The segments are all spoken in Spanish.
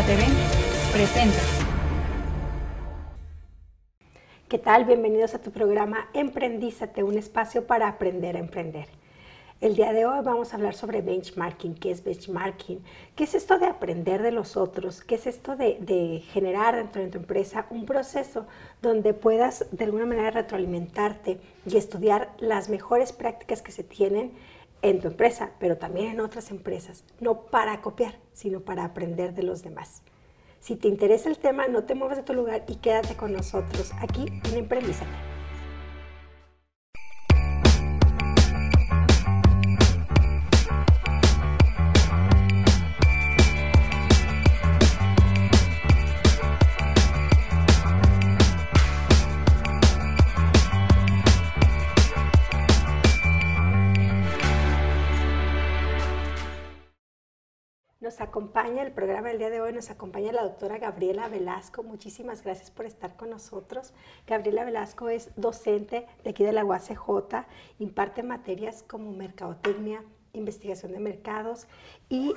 te ven presenta. ¿Qué tal? Bienvenidos a tu programa Emprendízate, un espacio para aprender a emprender. El día de hoy vamos a hablar sobre benchmarking. ¿Qué es benchmarking? ¿Qué es esto de aprender de los otros? ¿Qué es esto de generar dentro de tu empresa un proceso donde puedas de alguna manera retroalimentarte y estudiar las mejores prácticas que se tienen en tu empresa, pero también en otras empresas? No para copiar, sino para aprender de los demás. Si te interesa el tema, no te muevas de tu lugar y quédate con nosotros aquí en Emprendízate. Nos acompaña el programa del día de hoy, nos acompaña la doctora Gabriela Velasco. Muchísimas gracias por estar con nosotros. Gabriela Velasco es docente de aquí de la UACJ, imparte materias como mercadotecnia, investigación de mercados y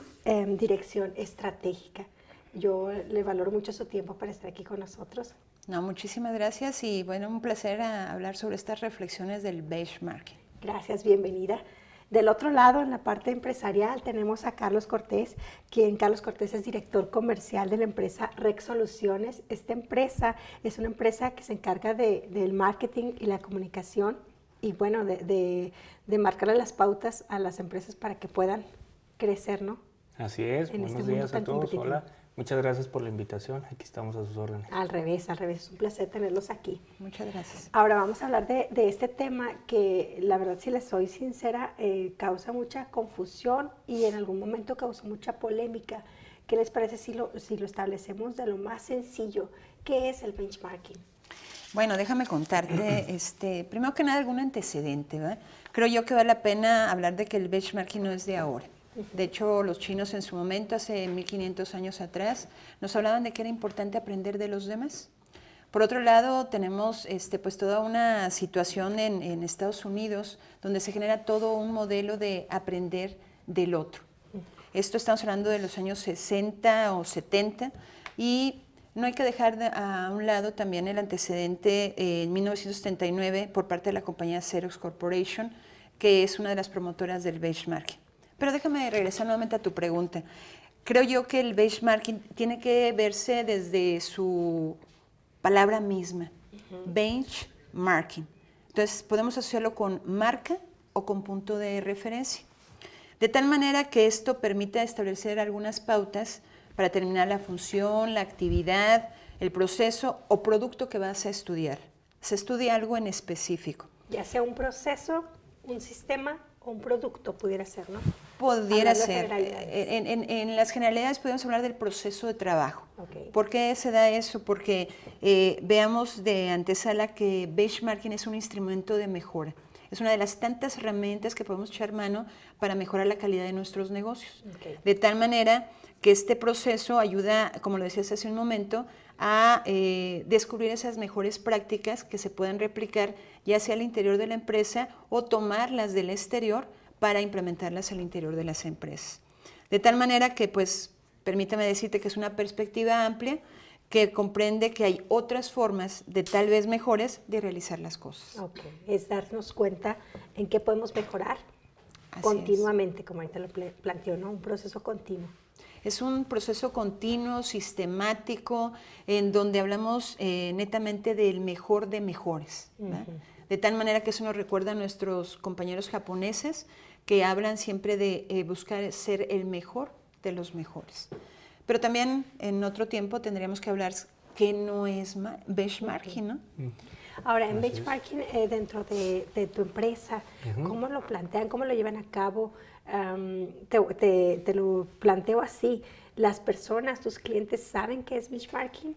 dirección estratégica. Yo le valoro mucho su tiempo para estar aquí con nosotros. No, muchísimas gracias y bueno, un placer hablar sobre estas reflexiones del benchmarking. Gracias, bienvenida. Del otro lado, en la parte empresarial, tenemos a Carlos Cortés, Carlos Cortés es director comercial de la empresa Rex Soluciones. Esta empresa es una empresa que se encarga del marketing y la comunicación y bueno, de marcarle las pautas a las empresas para que puedan crecer, ¿no? Así es, buenos días a todos, hola. Muchas gracias por la invitación, aquí estamos a sus órdenes. Al revés, es un placer tenerlos aquí. Muchas gracias. Ahora vamos a hablar de este tema que la verdad, si les soy sincera, causa mucha confusión y en algún momento causó mucha polémica. ¿Qué les parece si lo establecemos de lo más sencillo? ¿Qué es el benchmarking? Bueno, déjame contarte, primero que nada, algún antecedente, ¿verdad? Creo yo que vale la pena hablar de que el benchmarking no es de ahora. De hecho, los chinos en su momento, hace 1500 años atrás, nos hablaban de que era importante aprender de los demás. Por otro lado, tenemos pues toda una situación en Estados Unidos donde se genera todo un modelo de aprender del otro. Esto estamos hablando de los años 60 o 70 y no hay que dejar a un lado también el antecedente en 1979 por parte de la compañía Xerox Corporation, que es una de las promotoras del benchmarking. Pero déjame regresar nuevamente a tu pregunta. Creo yo que el benchmarking tiene que verse desde su palabra misma, benchmarking. Entonces, podemos asociarlo con marca o con punto de referencia. De tal manera que esto permita establecer algunas pautas para determinar la función, la actividad, el proceso o producto que vas a estudiar. Se estudia algo en específico. Ya sea un proceso, un sistema o un producto pudiera ser, ¿no? Pudiera ser. En las generalidades podemos hablar del proceso de trabajo. Okay. ¿Por qué se da eso? Porque veamos de antesala que benchmarking es un instrumento de mejora. Es una de las tantas herramientas que podemos echar mano para mejorar la calidad de nuestros negocios. Okay. De tal manera que este proceso ayuda, como lo decías hace un momento, a descubrir esas mejores prácticas que se puedan replicar ya sea al interior de la empresa o tomarlas del exterior para implementarlas al interior de las empresas. De tal manera que, pues, permítame decirte que es una perspectiva amplia que comprende que hay otras formas de tal vez mejores de realizar las cosas. Okay. Es darnos cuenta en qué podemos mejorar continuamente, como ahorita lo planteó, ¿no? Un proceso continuo. Es un proceso continuo, sistemático, en donde hablamos netamente del mejor de mejores. De tal manera que eso nos recuerda a nuestros compañeros japoneses que hablan siempre de buscar ser el mejor de los mejores. Pero también en otro tiempo tendríamos que hablar que no es benchmarking, ¿no? Ahora, en benchmarking dentro de tu empresa, ¿cómo lo plantean? ¿Cómo lo llevan a cabo? Te lo planteo así. ¿Las personas, tus clientes, saben qué es benchmarking?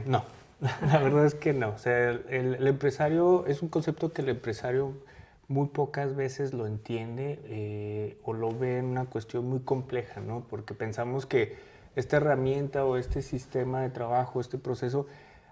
No, la verdad es que no. O sea, el empresario es un concepto que el empresario muy pocas veces lo entiende o lo ve en una cuestión muy compleja, ¿no? Porque pensamos que esta herramienta o este sistema de trabajo, este proceso,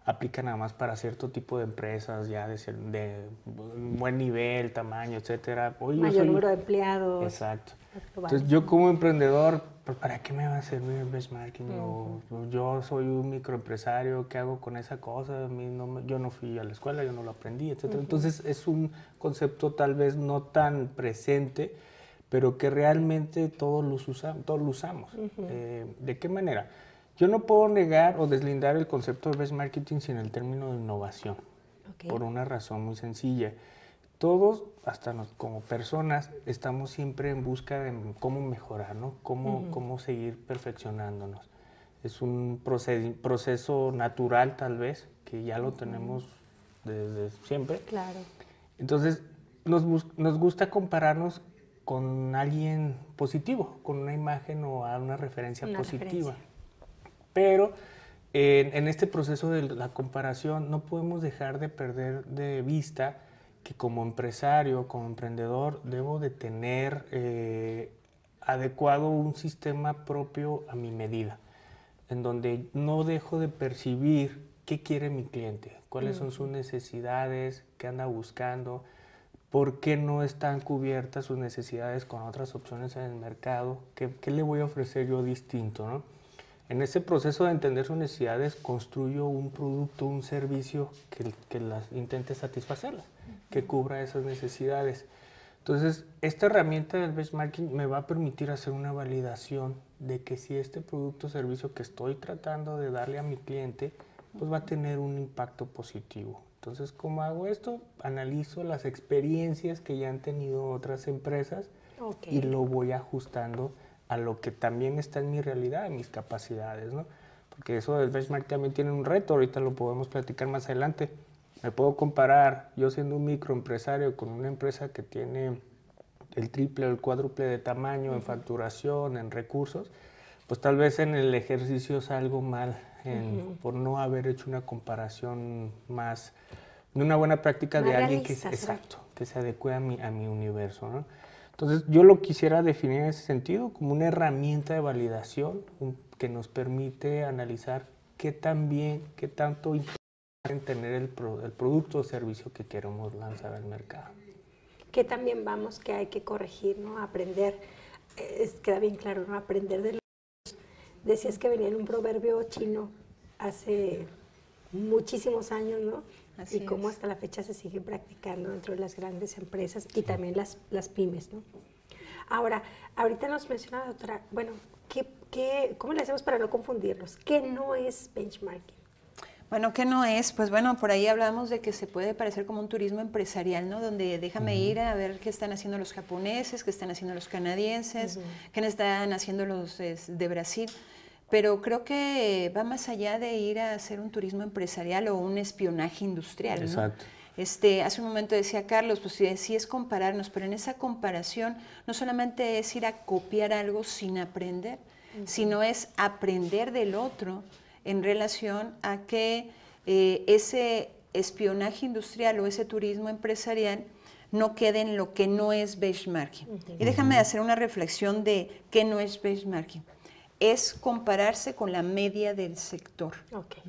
aplica nada más para cierto tipo de empresas ya de buen nivel, tamaño, etcétera. Mayor número de empleados. Exacto. Entonces yo como emprendedor pues ¿para qué me va a servir el benchmarking? O yo soy un microempresario, ¿qué hago con esa cosa? A mí yo no fui a la escuela, yo no lo aprendí, etc. Entonces es un concepto tal vez no tan presente, pero que realmente todos lo usamos. ¿De qué manera? Yo no puedo negar o deslindar el concepto de benchmarking sin el término de innovación, por una razón muy sencilla. Todos, hasta como personas, estamos siempre en busca de cómo mejorar, ¿no? Cómo seguir perfeccionándonos. Es un proceso natural, tal vez, que ya lo tenemos desde siempre. Claro. Entonces, nos gusta compararnos con alguien positivo, con una imagen o a una referencia positiva. Pero en este proceso de la comparación no podemos dejar de perder de vista que como empresario, como emprendedor, debo de tener adecuado un sistema propio a mi medida, en donde no dejo de percibir qué quiere mi cliente, cuáles son sus necesidades, qué anda buscando, por qué no están cubiertas sus necesidades con otras opciones en el mercado, qué le voy a ofrecer yo distinto, ¿no? En ese proceso de entender sus necesidades, construyo un producto, un servicio que las intente satisfacerlas, que cubra esas necesidades. Entonces, esta herramienta del benchmarking me va a permitir hacer una validación de que si este producto o servicio que estoy tratando de darle a mi cliente, pues va a tener un impacto positivo. Entonces, ¿cómo hago esto? Analizo las experiencias que ya han tenido otras empresas y lo voy ajustando a lo que también está en mi realidad, en mis capacidades, ¿no? Porque eso del benchmark también tiene un reto, ahorita lo podemos platicar más adelante. Me puedo comparar, yo siendo un microempresario con una empresa que tiene el triple o el cuádruple de tamaño en facturación, en recursos, pues tal vez en el ejercicio salgo mal por no haber hecho una comparación más, de una buena práctica de alguien que se adecue a mi universo, ¿no? Entonces, yo lo quisiera definir en ese sentido, como una herramienta de validación que nos permite analizar qué tanto en tener el producto o servicio que queremos lanzar al mercado. Que también que hay que corregir, ¿no? Aprender, queda bien claro, ¿no? Aprender de los... Decías que venía en un proverbio chino hace muchísimos años, ¿no? Así y cómo es. hasta la fecha se sigue practicando dentro de las grandes empresas y también las pymes, ¿no? Ahora, ahorita nos mencionaba otra, bueno, ¿cómo le hacemos para no confundirlos? ¿Qué no es benchmarking? Bueno, ¿qué no es? Pues bueno, por ahí hablamos de que se puede parecer como un turismo empresarial, ¿no? Donde déjame ir a ver qué están haciendo los japoneses, qué están haciendo los canadienses, qué están haciendo los de Brasil. Pero creo que va más allá de ir a hacer un turismo empresarial o un espionaje industrial, ¿no? Exacto. Hace un momento decía Carlos, pues sí es compararnos, pero en esa comparación no solamente es ir a copiar algo sin aprender, sino es aprender del otro en relación a que ese espionaje industrial o ese turismo empresarial no quede en lo que no es benchmarking. Y déjame hacer una reflexión de qué no es benchmarking. Es compararse con la media del sector.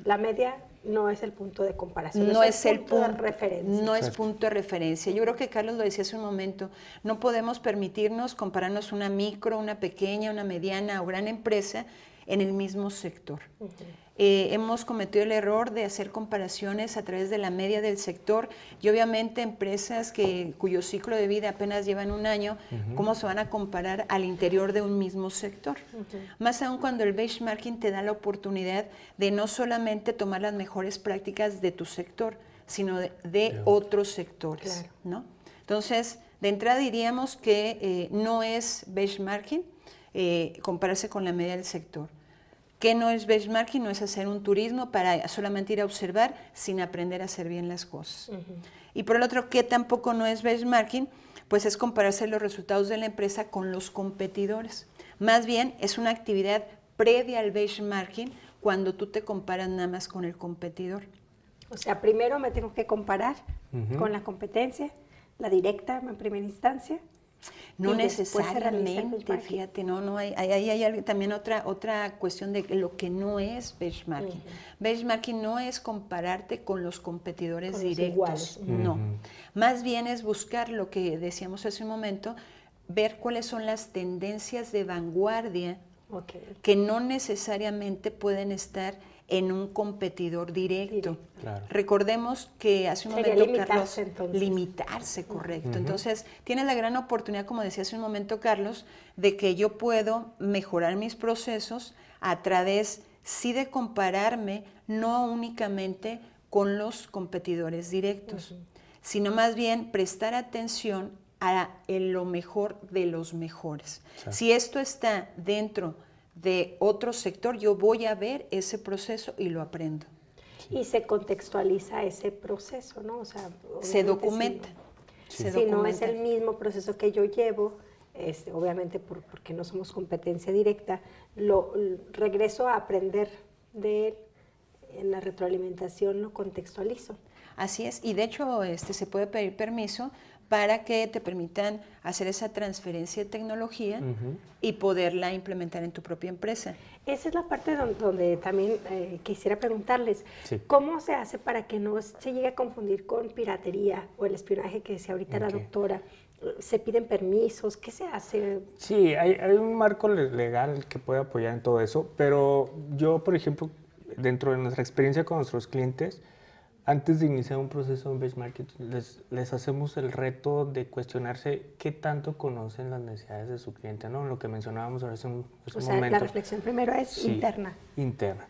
La media no es el punto de comparación, no es el punto de referencia. No es punto de referencia. Yo creo que Carlos lo decía hace un momento, no podemos permitirnos compararnos una micro, una pequeña, una mediana o gran empresa en el mismo sector. Hemos cometido el error de hacer comparaciones a través de la media del sector y obviamente empresas cuyo ciclo de vida apenas llevan un año, ¿cómo se van a comparar al interior de un mismo sector? Más aún cuando el benchmarking te da la oportunidad de no solamente tomar las mejores prácticas de tu sector, sino de otros sectores, ¿no? Entonces, de entrada diríamos que no es benchmarking compararse con la media del sector. ¿Qué no es benchmarking? No es hacer un turismo para solamente ir a observar sin aprender a hacer bien las cosas. Y por el otro, ¿qué tampoco no es benchmarking? Pues es compararse los resultados de la empresa con los competidores. Más bien, es una actividad previa al benchmarking cuando tú te comparas nada más con el competidor. O sea, primero me tengo que comparar con la competencia, la directa en primera instancia. No necesariamente, fíjate, hay también otra cuestión de lo que no es benchmarking. Benchmarking no es compararte con los competidores directos, no. Más bien es buscar lo que decíamos hace un momento, ver cuáles son las tendencias de vanguardia que no necesariamente pueden estar en un competidor directo. Claro. Recordemos que hace un Sería momento, limitarse, Carlos, entonces. limitarse, correcto. Entonces, tienes la gran oportunidad, como decía hace un momento, Carlos, de que yo puedo mejorar mis procesos a través, sí, de compararme, no únicamente con los competidores directos, sino más bien prestar atención a lo mejor de los mejores. Exacto. Si esto está dentro de otro sector, yo voy a ver ese proceso y lo aprendo. Y se contextualiza ese proceso, ¿no? O sea, Se documenta. Si no es el mismo proceso que yo llevo, obviamente porque no somos competencia directa, regreso a aprender de él. En la retroalimentación lo contextualizo. Así es, y de hecho se puede pedir permiso para que te permitan hacer esa transferencia de tecnología y poderla implementar en tu propia empresa. Esa es la parte donde también quisiera preguntarles, Sí. ¿cómo se hace para que no se llegue a confundir con piratería o el espionaje que decía ahorita la doctora? ¿Se piden permisos? ¿Qué se hace? Sí, hay un marco legal que puede apoyar en todo eso, pero yo, por ejemplo, dentro de nuestra experiencia con nuestros clientes, antes de iniciar un proceso de benchmarking, les hacemos el reto de cuestionarse qué tanto conocen las necesidades de su cliente, ¿no? Lo que mencionábamos hace un momento. La reflexión primero es interna. Interna.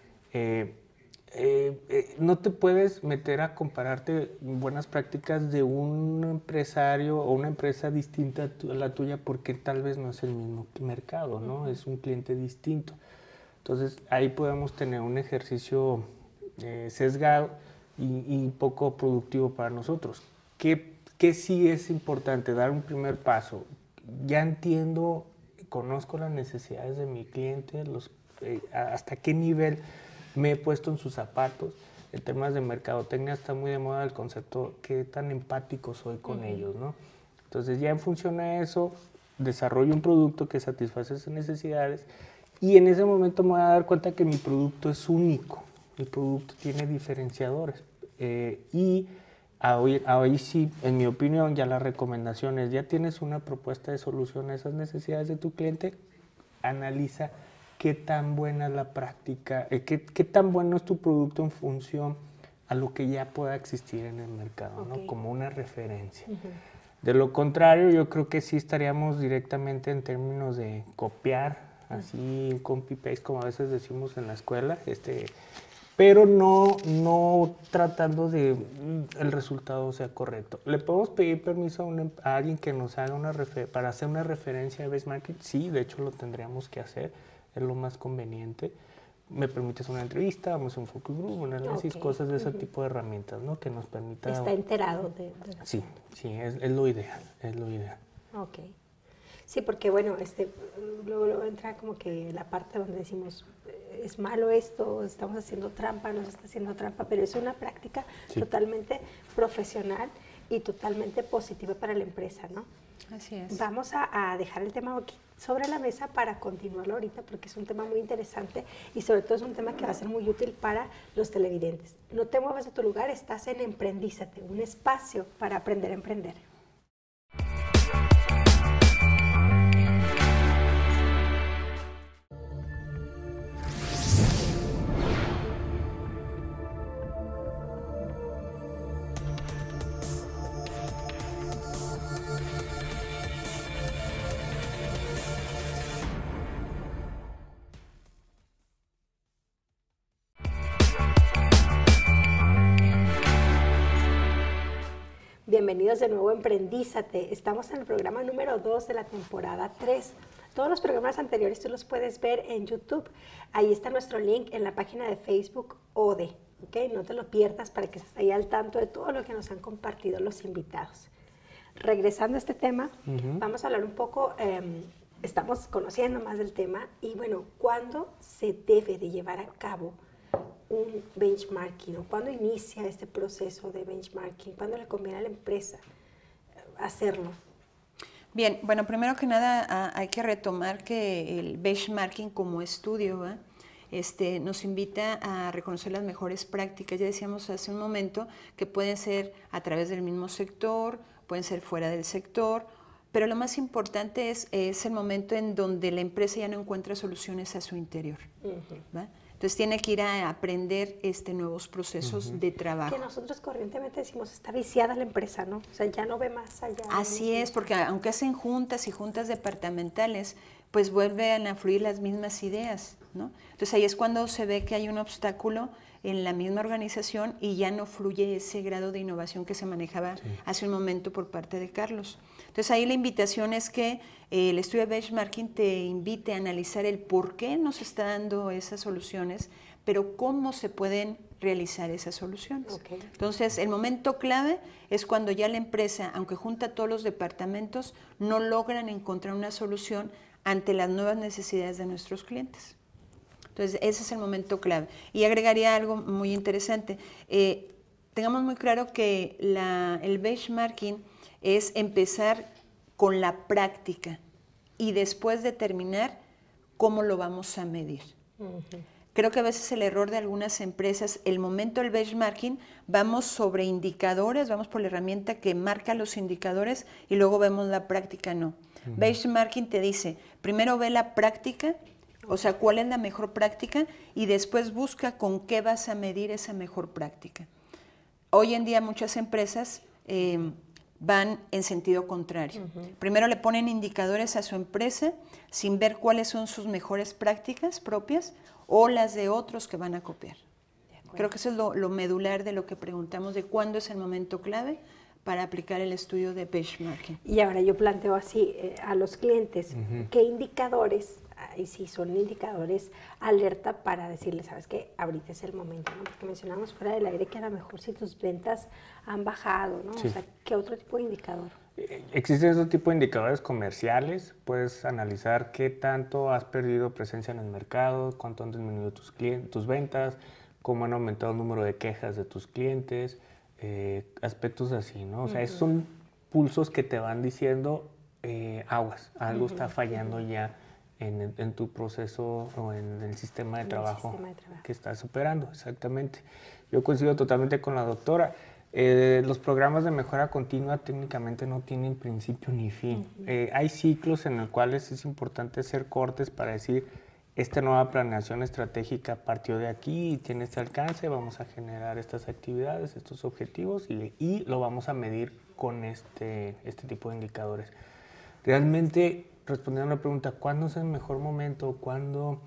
No te puedes meter a compararte buenas prácticas de un empresario o una empresa distinta a la tuya porque tal vez no es el mismo mercado, ¿no? Es un cliente distinto. Entonces, ahí podemos tener un ejercicio sesgado y poco productivo para nosotros. ¿Qué sí es importante? Dar un primer paso. Ya entiendo, conozco las necesidades de mi cliente, hasta qué nivel me he puesto en sus zapatos. En temas de mercadotecnia está muy de moda el concepto qué tan empático soy con ellos, ¿no? Entonces, ya en función a eso, desarrollo un producto que satisface esas necesidades y en ese momento me voy a dar cuenta que mi producto es único. El producto tiene diferenciadores y ahí sí, en mi opinión, ya la recomendación es, ya tienes una propuesta de solución a esas necesidades de tu cliente, analiza qué tan buena es la práctica, qué tan bueno es tu producto en función a lo que ya pueda existir en el mercado, ¿no? Como una referencia. De lo contrario, yo creo que sí estaríamos directamente en términos de copiar, así un copy-paste, como a veces decimos en la escuela, pero no tratando de el resultado sea correcto. ¿Le podemos pedir permiso a alguien que nos haga para hacer una referencia de benchmarking? Sí, de hecho lo tendríamos que hacer, es lo más conveniente. Me permites una entrevista, vamos a un focus group, un análisis, cosas de ese tipo de herramientas, ¿no? Que nos permita... Está enterado de... Sí, es lo ideal, es lo ideal. Ok. Sí, porque bueno, luego entra como que la parte donde decimos, es malo esto, estamos haciendo trampa, no se está haciendo trampa, pero es una práctica totalmente profesional y totalmente positiva para la empresa, ¿no? Así es. Vamos a dejar el tema aquí sobre la mesa para continuarlo ahorita porque es un tema muy interesante y sobre todo es un tema que va a ser muy útil para los televidentes. No te muevas de tu lugar, estás en Emprendízate, un espacio para aprender a emprender. Bienvenidos de nuevo a Emprendízate. Estamos en el programa número 2 de la temporada 3. Todos los programas anteriores tú los puedes ver en YouTube. Ahí está nuestro link en la página de Facebook ODE. ¿Okay? No te lo pierdas para que estés ahí al tanto de todo lo que nos han compartido los invitados. Regresando a este tema, vamos a hablar un poco, estamos conociendo más del tema y bueno, ¿cuándo se debe de llevar a cabo un benchmarking o cuándo inicia este proceso de benchmarking? ¿Cuándo le conviene a la empresa hacerlo? Bien, bueno, primero que nada hay que retomar que el benchmarking como estudio nos invita a reconocer las mejores prácticas. Ya decíamos hace un momento que pueden ser a través del mismo sector, pueden ser fuera del sector, pero lo más importante es el momento en donde la empresa ya no encuentra soluciones a su interior. ¿Va? Entonces tiene que ir a aprender nuevos procesos de trabajo. Que nosotros corrientemente decimos, está viciada la empresa, ¿no? O sea, ya no ve más allá. Así es, porque aunque hacen juntas y juntas departamentales, pues vuelven a fluir las mismas ideas, ¿no? Entonces ahí es cuando se ve que hay un obstáculo en la misma organización y ya no fluye ese grado de innovación que se manejaba hace un momento por parte de Carlos. Entonces ahí la invitación es que el estudio de benchmarking te invite a analizar el por qué nos está dando esas soluciones, pero cómo se pueden realizar esas soluciones. Okay. Entonces el momento clave es cuando ya la empresa, aunque junta todos los departamentos, no logran encontrar una solución ante las nuevas necesidades de nuestros clientes. Entonces, ese es el momento clave. Y agregaría algo muy interesante. Tengamos muy claro que el benchmarking es empezar con la práctica y después determinar cómo lo vamos a medir. Creo que a veces el error de algunas empresas, el momento del benchmarking, vamos sobre indicadores, vamos por la herramienta que marca los indicadores y luego vemos la práctica, no. Benchmarking te dice, primero ve la práctica, o sea, cuál es la mejor práctica y después busca con qué vas a medir esa mejor práctica. Hoy en día muchas empresas van en sentido contrario. Primero le ponen indicadores a su empresa sin ver cuáles son sus mejores prácticas propias o las de otros que van a copiar. Creo que eso es lo medular de lo que preguntamos de cuándo es el momento clave para aplicar el estudio de benchmarking. Y ahora yo planteo así a los clientes, ¿qué indicadores, y si son indicadores alerta para decirles, sabes qué, ahorita es el momento, ¿no? Porque mencionamos fuera del aire que a lo mejor si tus ventas han bajado, ¿no? Sí. O sea, ¿qué otro tipo de indicador? Existen esos tipos de indicadores comerciales, puedes analizar qué tanto has perdido presencia en el mercado, cuánto han disminuido tus ventas, cómo han aumentado el número de quejas de tus clientes, aspectos así, ¿no? O sea, esos son pulsos que te van diciendo, aguas, algo está fallando ya en tu proceso o en el sistema de trabajo que estás operando, exactamente. Yo coincido totalmente con la doctora. Los programas de mejora continua técnicamente no tienen principio ni fin. Hay ciclos en los cuales es importante hacer cortes para decir, esta nueva planeación estratégica partió de aquí y tiene este alcance, vamos a generar estas actividades, estos objetivos y lo vamos a medir con este tipo de indicadores. Realmente, respondiendo a la pregunta, ¿cuándo es el mejor momento? ¿Cuándo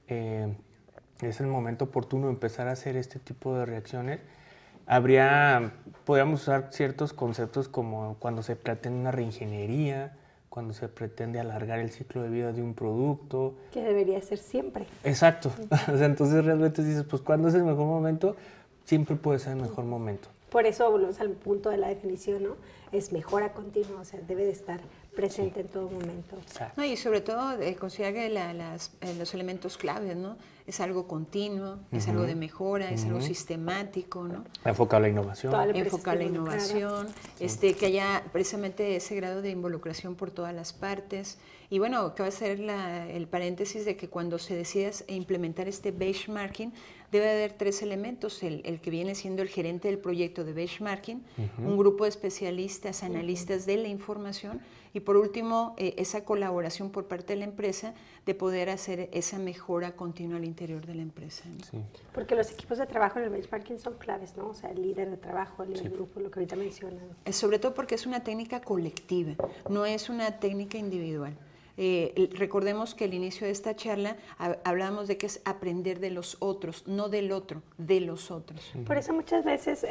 es el momento oportuno de empezar a hacer este tipo de reacciones? Podríamos usar ciertos conceptos como cuando se pretende una reingeniería, cuando se pretende alargar el ciclo de vida de un producto. Que debería ser siempre. Exacto. O sea, entonces realmente dices, pues ¿cuándo es el mejor momento? Siempre puede ser el mejor momento. Por eso volvemos al punto de la definición, ¿no? Es mejora continua, o sea, debe de estar presente en todo momento. No, y sobre todo considerar que los elementos claves, ¿no? Es algo continuo, es algo de mejora, es algo sistemático, ¿no? Enfocado a la innovación. Enfocado a la innovación, que haya precisamente ese grado de involucración por todas las partes. Y bueno, que va a ser el paréntesis de que cuando se decida implementar este benchmarking, debe haber 3 elementos, el que viene siendo el gerente del proyecto de benchmarking, un grupo de especialistas, analistas de la información y por último esa colaboración por parte de la empresa de poder hacer esa mejora continua al interior de la empresa, ¿no? Sí. Porque los equipos de trabajo en el benchmarking son claves, ¿no? O sea, el líder de trabajo, el grupo, lo que ahorita mencionan. Sobre todo porque es una técnica colectiva, no es una técnica individual. Recordemos que al inicio de esta charla hablábamos de que es aprender de los otros, no del otro, de los otros. Por eso muchas veces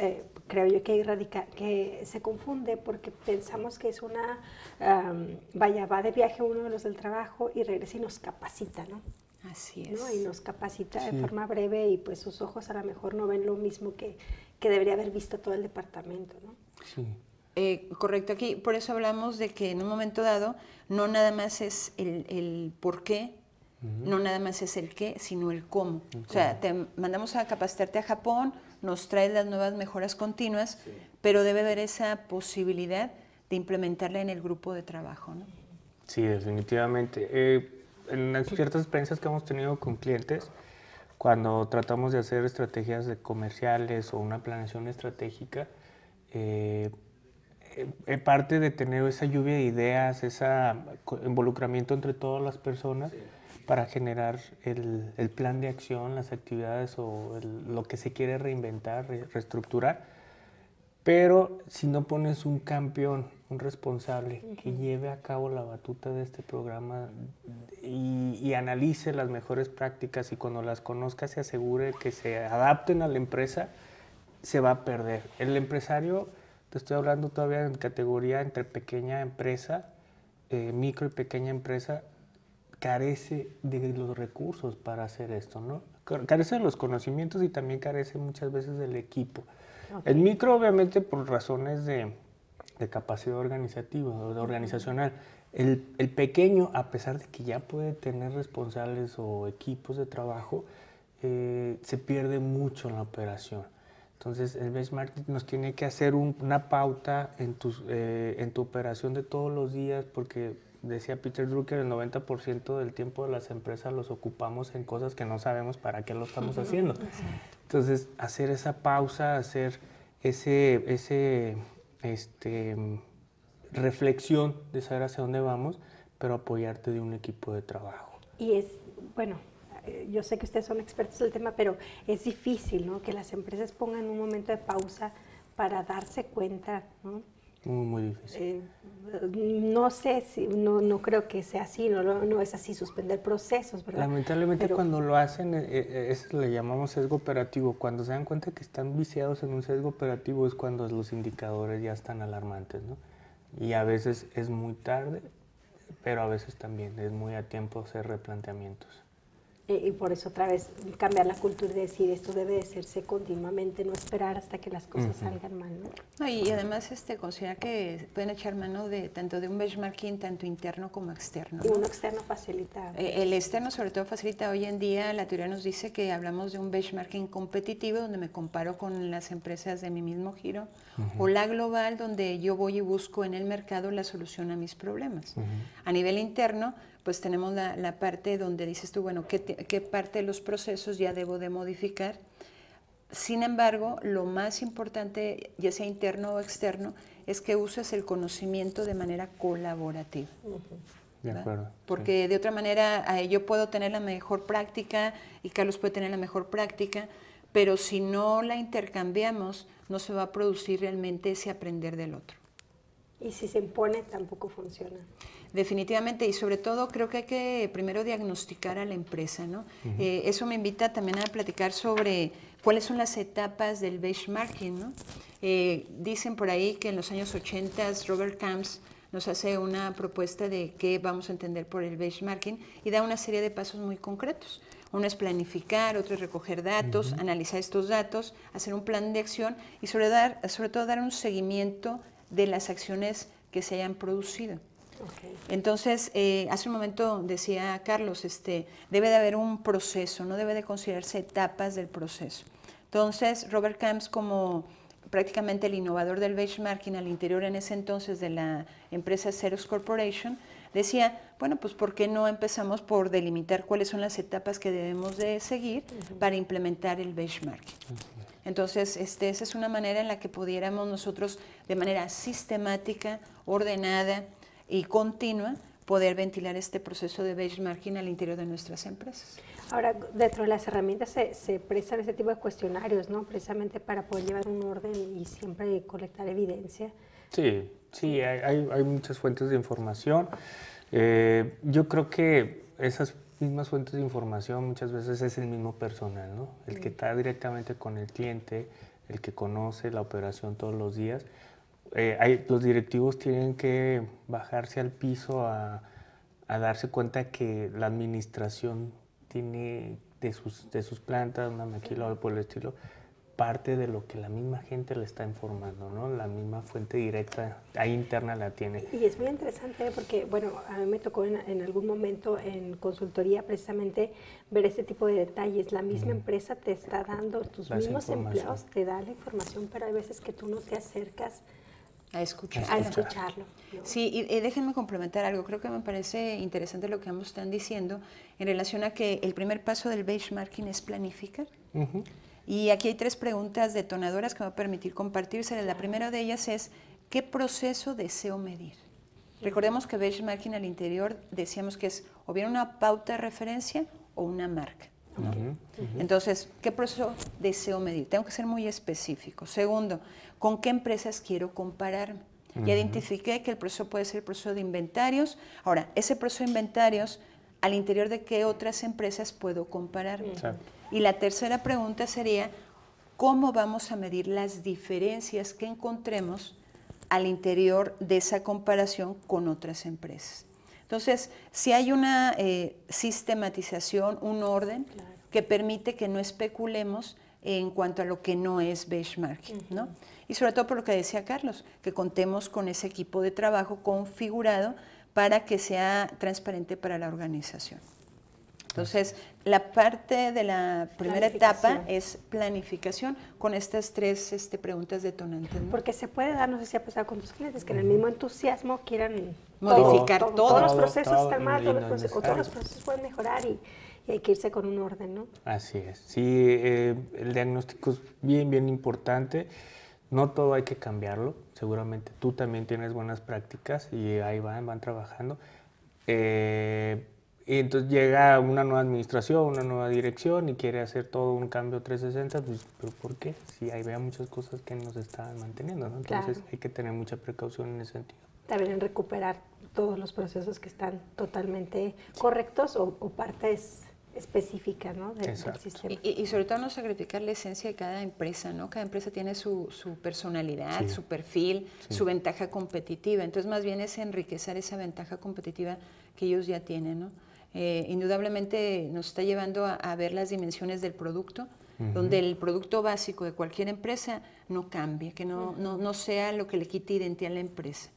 creo yo que se confunde porque pensamos que es va de viaje uno de los del trabajo y regresa y nos capacita, ¿no? Así es. ¿No? Y nos capacita de forma breve y pues sus ojos a lo mejor no ven lo mismo que debería haber visto todo el departamento, ¿no? Sí. Correcto, aquí por eso hablamos de que en un momento dado no nada más es el por qué, no nada más es el qué, sino el cómo. O sea, te mandamos a capacitarte a Japón, nos traes las nuevas mejoras continuas, pero debe haber esa posibilidad de implementarla en el grupo de trabajo, ¿no? Sí, definitivamente. En ciertas experiencias que hemos tenido con clientes, cuando tratamos de hacer estrategias comerciales o una planeación estratégica, parte de tener esa lluvia de ideas, ese involucramiento entre todas las personas para generar el plan de acción, las actividades o lo que se quiere reinventar, reestructurar. Pero si no pones un campeón, un responsable que lleve a cabo la batuta de este programa y analice las mejores prácticas y cuando las conozca se asegure que se adapten a la empresa, se va a perder. El empresario, te estoy hablando todavía en categoría entre pequeña empresa, micro y pequeña empresa, carece de los recursos para hacer esto, ¿no? Carece de los conocimientos y también carece muchas veces del equipo. El micro, obviamente, por razones de capacidad organizativa, organizacional. El pequeño, a pesar de que ya puede tener responsables o equipos de trabajo, se pierde mucho en la operación. Entonces, el benchmarking nos tiene que hacer una pauta en tu operación de todos los días, porque decía Peter Drucker, el 90% del tiempo de las empresas los ocupamos en cosas que no sabemos para qué lo estamos haciendo. Entonces, hacer esa pausa, hacer reflexión de saber hacia dónde vamos, pero apoyarte de un equipo de trabajo. Y bueno, yo sé que ustedes son expertos del tema, pero es difícil, ¿no? Que las empresas pongan un momento de pausa para darse cuenta, ¿no? Muy difícil. No sé si, no creo que sea así, no es así suspender procesos, ¿verdad? Lamentablemente cuando lo hacen, le llamamos sesgo operativo. Cuando se dan cuenta que están viciados en un sesgo operativo es cuando los indicadores ya están alarmantes, ¿no? Y a veces es muy tarde, pero a veces también es muy a tiempo hacer replanteamientos. Y por eso otra vez cambiar la cultura y decir esto debe de hacerse continuamente, no esperar hasta que las cosas salgan mal, ¿no? No, y además considera que pueden echar mano tanto de un benchmarking tanto interno como externo, ¿no? Y uno externo facilita. El externo sobre todo facilita. Hoy en día la teoría nos dice que hablamos de un benchmarking competitivo donde me comparo con las empresas de mi mismo giro, o la global donde yo voy y busco en el mercado la solución a mis problemas. A nivel interno, pues tenemos la parte donde dices tú, bueno, ¿qué parte de los procesos ya debo de modificar? Sin embargo, lo más importante, ya sea interno o externo, es que uses el conocimiento de manera colaborativa. De acuerdo. Porque de otra manera yo puedo tener la mejor práctica y Carlos puede tener la mejor práctica, pero si no la intercambiamos, no se va a producir realmente ese aprender del otro. Y si se impone, tampoco funciona. Definitivamente, y sobre todo creo que hay que primero diagnosticar a la empresa, ¿no? Eso me invita también a platicar sobre cuáles son las etapas del benchmarking, ¿no? Dicen por ahí que en los años 80 Robert Camps nos hace una propuesta de qué vamos a entender por el benchmarking y da una serie de pasos muy concretos. Uno es planificar, otro es recoger datos, analizar estos datos, hacer un plan de acción y sobre todo dar un seguimiento de las acciones que se hayan producido. Okay. Entonces, hace un momento decía Carlos, debe de haber un proceso, no debe de considerarse etapas del proceso. Entonces, Robert Camps, como prácticamente el innovador del benchmarking al interior en ese entonces de la empresa Xerox Corporation, decía, bueno, pues ¿por qué no empezamos por delimitar cuáles son las etapas que debemos de seguir para implementar el benchmarking? Entonces, esa es una manera en la que pudiéramos nosotros de manera sistemática, ordenada y continua poder ventilar este proceso de benchmarking al interior de nuestras empresas. Ahora, dentro de las herramientas se prestan ese tipo de cuestionarios, ¿no? Precisamente para poder llevar un orden y siempre colectar evidencia. Sí, hay muchas fuentes de información. Yo creo que esas mismas fuentes de información muchas veces es el mismo personal, ¿no? El que está directamente con el cliente, el que conoce la operación todos los días. Los directivos tienen que bajarse al piso a darse cuenta que la administración tiene de sus plantas, una maquila o algo por el estilo, parte de lo que la misma gente le está informando, ¿no? La misma fuente directa, ahí interna la tiene. Y es muy interesante porque, bueno, a mí me tocó en algún momento en consultoría precisamente ver ese tipo de detalles. La misma empresa te está dando, tus mismos empleados te dan la información, pero hay veces que tú no te acercas a escucharlo. ¿No? Sí, y déjenme complementar algo. Creo que me parece interesante lo que ambos están diciendo en relación a que el primer paso del benchmarking es planificar. Y aquí hay 3 preguntas detonadoras que me va a permitir compartirse. La primera de ellas es, ¿qué proceso deseo medir? Recordemos que benchmarking al interior decíamos que es o bien una pauta de referencia o una marca. ¿No? Entonces, ¿qué proceso deseo medir? Tengo que ser muy específico. Segundo, ¿con qué empresas quiero compararme? Ya identifiqué que el proceso puede ser el proceso de inventarios. Ahora, ese proceso de inventarios, ¿al interior de qué otras empresas puedo compararme? Y la tercera pregunta sería, ¿cómo vamos a medir las diferencias que encontremos al interior de esa comparación con otras empresas? Entonces, si hay una sistematización, un orden que permite que no especulemos en cuanto a lo que no es benchmarking, ¿no? Y sobre todo por lo que decía Carlos, que contemos con ese equipo de trabajo configurado para que sea transparente para la organización. Entonces, la parte de la primera etapa es planificación con estas tres preguntas detonantes, ¿no? Porque se puede dar, no sé si ha pasado con tus clientes, que en el mismo entusiasmo quieran modificar todo. Todos los procesos están mal, todos los procesos pueden mejorar y hay que irse con un orden, ¿no? Así es. Sí, el diagnóstico es bien importante. No todo hay que cambiarlo. Seguramente tú también tienes buenas prácticas y ahí van trabajando. Y entonces llega una nueva administración, una nueva dirección y quiere hacer todo un cambio 360, pues, ¿pero por qué? Si ahí vea muchas cosas que nos están manteniendo, ¿no? Entonces hay que tener mucha precaución en ese sentido. También en recuperar todos los procesos que están totalmente correctos o partes específicas, ¿no? del sistema. Y sobre todo no sacrificar la esencia de cada empresa, ¿no? Cada empresa tiene su personalidad, su perfil, su ventaja competitiva. Entonces, más bien es enriquecer esa ventaja competitiva que ellos ya tienen, ¿no? Indudablemente nos está llevando a ver las dimensiones del producto, donde el producto básico de cualquier empresa no cambie, que no sea lo que le quite identidad a la empresa.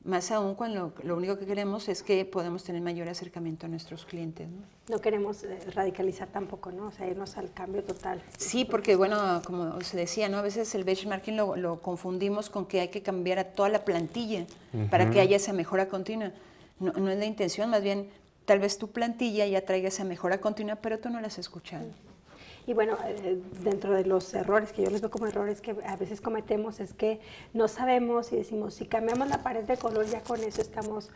Más aún cuando lo único que queremos es que podamos tener mayor acercamiento a nuestros clientes, ¿no? No queremos radicalizar tampoco, ¿no? O sea, irnos al cambio total. Sí, porque bueno, como se decía, ¿no? A veces el benchmarking lo confundimos con que hay que cambiar a toda la plantilla para que haya esa mejora continua. No es la intención, más bien tal vez tu plantilla ya traiga esa mejora continua, pero tú no la has escuchado. Y bueno, dentro de los errores que yo les veo como errores que a veces cometemos es que no sabemos y decimos, si cambiamos la pared de color, ya con eso estamos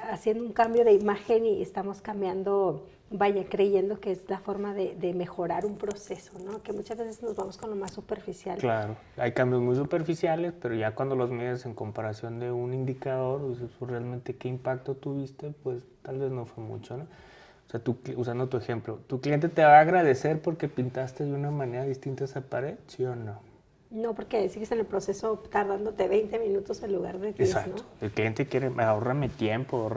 haciendo un cambio de imagen y estamos cambiando, vaya, creyendo que es la forma de mejorar un proceso, ¿no? Que muchas veces nos vamos con lo más superficial. Claro, hay cambios muy superficiales, pero ya cuando los mides en comparación de un indicador, pues, realmente qué impacto tuviste, pues tal vez no fue mucho, ¿no? O sea, tú, usando tu ejemplo, ¿tu cliente te va a agradecer porque pintaste de una manera distinta esa pared, sí o no? No, porque sigues en el proceso tardándote 20 minutos en lugar de 10, Exacto. ¿no? El cliente quiere, ahórrame tiempo,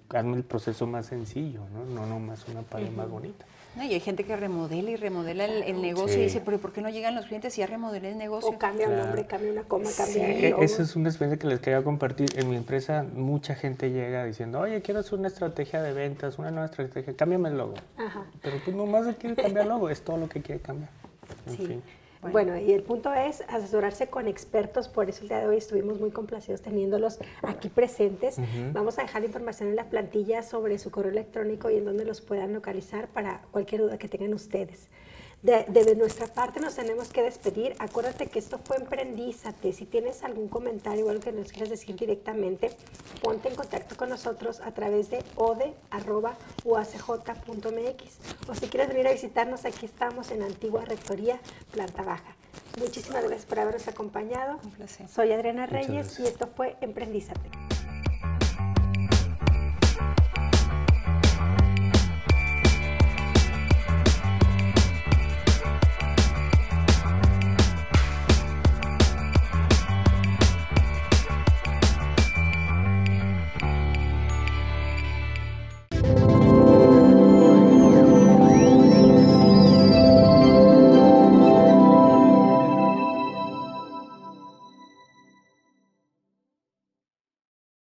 hazme el proceso más sencillo, ¿no? No nomás una pared más bonita. No, y hay gente que remodela y remodela el negocio y dice, pero ¿por qué no llegan los clientes si ya remodelé el negocio? O cambia un nombre, cambia una coma, cambia el logo. Esa es una experiencia que les quería compartir. En mi empresa mucha gente llega diciendo, oye, quiero hacer una estrategia de ventas, una nueva estrategia, cámbiame el logo. Ajá. Pero pues nomás se quiere cambiar el logo, es todo lo que quiere cambiar. En fin. Bueno, y el punto es asesorarse con expertos, por eso el día de hoy estuvimos muy complacidos teniéndolos aquí presentes. Vamos a dejar información en la plantilla sobre su correo electrónico y en donde los puedan localizar para cualquier duda que tengan ustedes. De nuestra parte nos tenemos que despedir. Acuérdate que esto fue Emprendízate. Si tienes algún comentario o algo que nos quieras decir directamente, ponte en contacto con nosotros a través de ode@uacj.mx. O si quieres venir a visitarnos, aquí estamos en Antigua Rectoría, planta baja. Muchísimas gracias por habernos acompañado. Un placer. Soy Adriana Reyes y esto fue Emprendízate.